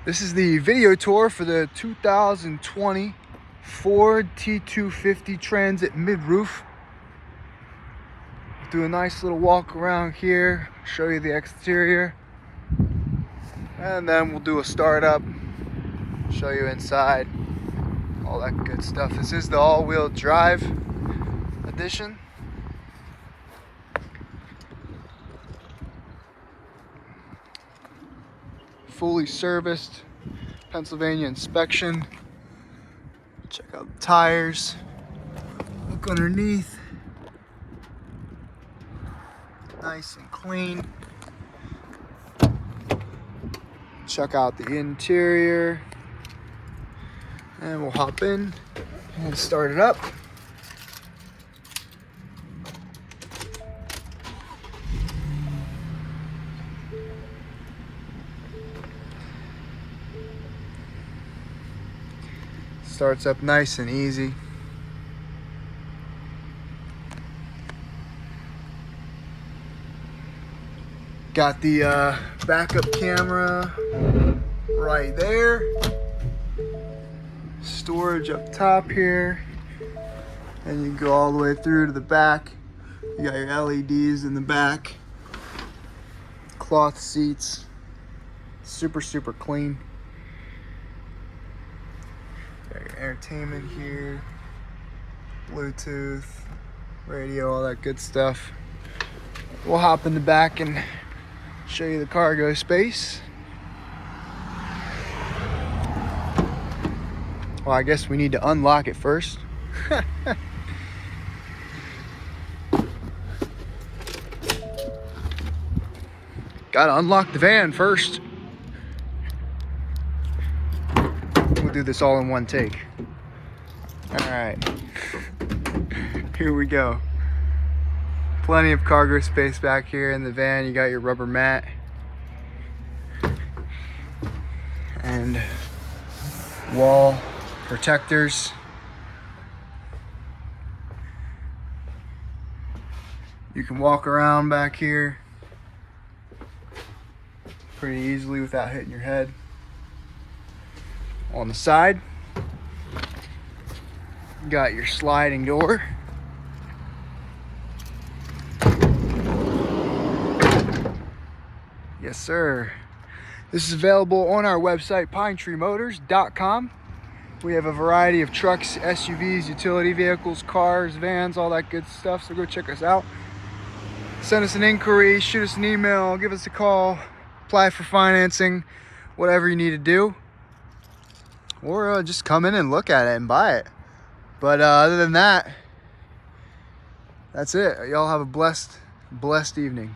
This is the video tour for the 2020 Ford T250 Transit mid-roof. Do a nice little walk around here, show you the exterior, and then we'll do a startup, show you inside, all that good stuff. This is the all-wheel drive edition. Fully serviced, Pennsylvania inspection. Check out the tires, look underneath, nice and clean. Check out the interior, and we'll hop in and start it up. Starts up nice and easy. Got the backup camera right there. Storage up top here. And you go all the way through to the back. You got your LEDs in the back. Cloth seats. Super clean. Got your entertainment here, Bluetooth, radio, all that good stuff. We'll hop in the back and show you the cargo space. Well, I guess we need to unlock it first. Gotta unlock the van first. We'll do this all in one take. All right, here we go. Plenty of cargo space back here in the van. You got your rubber mat and wall protectors. You can walk around back here pretty easily without hitting your head. On the side, you got your sliding door. Yes, sir. This is available on our website, pinetreemotors.com. We have a variety of trucks, SUVs, utility vehicles, cars, vans, all that good stuff. So go check us out. Send us an inquiry, shoot us an email, give us a call, apply for financing, whatever you need to do. Or just come in and look at it and buy it. But other than that, that's it. Y'all have a blessed evening.